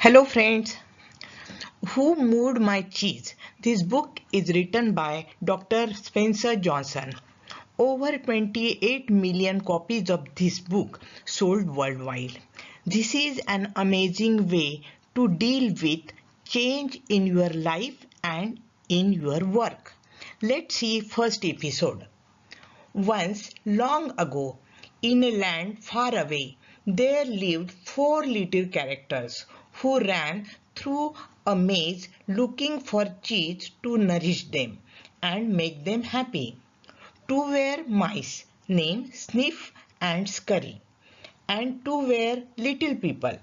Hello friends, Who Moved My Cheese? This book is written by Dr. Spencer Johnson. Over 28 million copies of this book sold worldwide. This is an amazing way to deal with change in your life and in your work. Let's see first episode. Once, long ago, in a land far away, there lived four little characters who ran through a maze looking for cheese to nourish them and make them happy. Two were mice named Sniff and Scurry, and two were little people,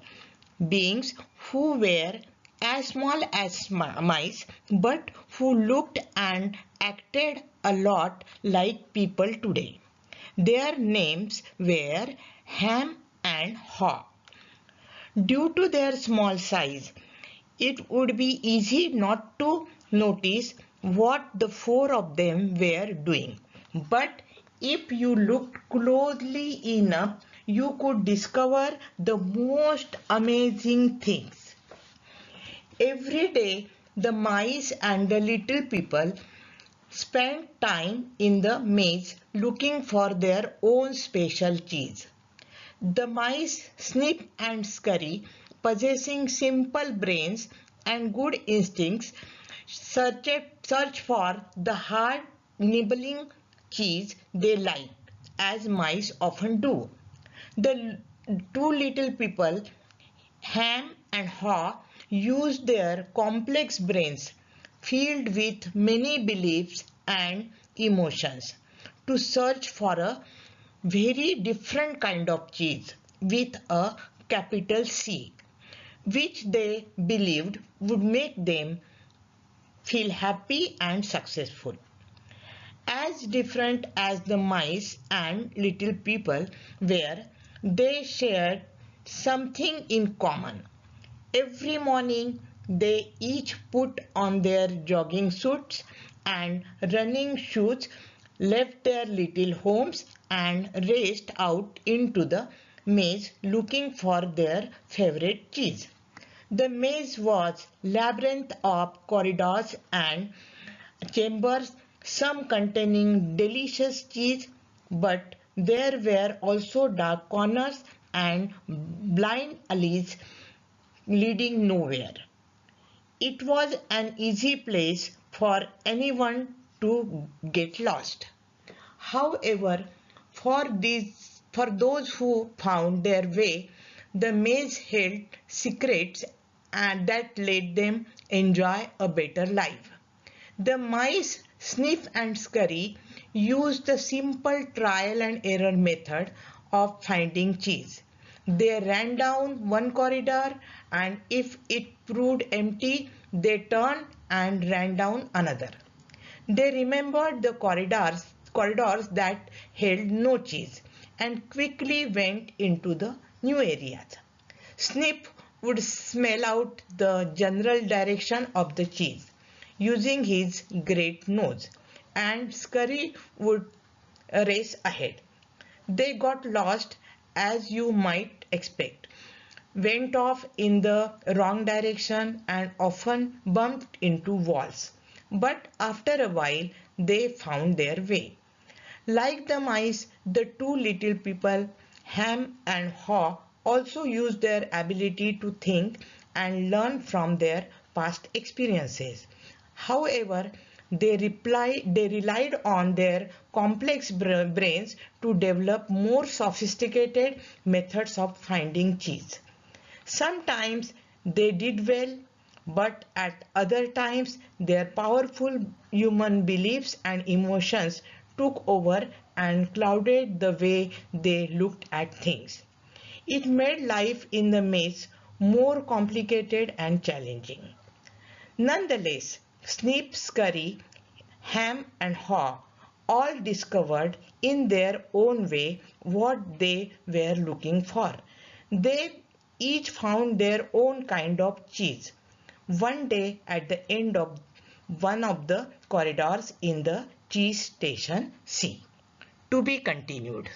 beings who were as small as mice but who looked and acted a lot like people today. Their names were Ham and Haw. Due to their small size, it would be easy not to notice what the four of them were doing. But if you looked closely enough, you could discover the most amazing things. Every day, the mice and the little people spent time in the maze looking for their own special cheese. The mice, Snip and Scurry, possessing simple brains and good instincts, search for the hard nibbling cheese they liked, as mice often do. The two little people, Ham and Haw, used their complex brains, filled with many beliefs and emotions, to search for a very different kind of cheese with a capital C, which they believed would make them feel happy and successful. As different as the mice and little people were, they shared something in common. Every morning, they each put on their jogging suits and running shoes, left their little homes, and raced out into the maze looking for their favorite cheese. The maze was a labyrinth of corridors and chambers, some containing delicious cheese, but there were also dark corners and blind alleys leading nowhere. It was an easy place for anyone to get lost. However, for those who found their way, the maze held secrets and that let them enjoy a better life. The mice, Sniff and Scurry, used the simple trial and error method of finding cheese. They ran down one corridor, and if it proved empty, they turned and ran down another. They remembered the corridors that held no cheese and quickly went into the new areas. Snip would smell out the general direction of the cheese using his great nose, and Scurry would race ahead. They got lost, as you might expect, went off in the wrong direction, and often bumped into walls. But after a while, they found their way. Like the mice, the two little people, Ham and Haw, also used their ability to think and learn from their past experiences. However, they relied on their complex brains to develop more sophisticated methods of finding cheese. Sometimes they did well, but at other times their powerful human beliefs and emotions took over and clouded the way they looked at things. It made life in the maze more complicated and challenging. Nonetheless, Snip, Scurry, Ham and Haw all discovered in their own way what they were looking for. They each found their own kind of cheese. One day at the end of one of the corridors in the cheese station C. To be continued.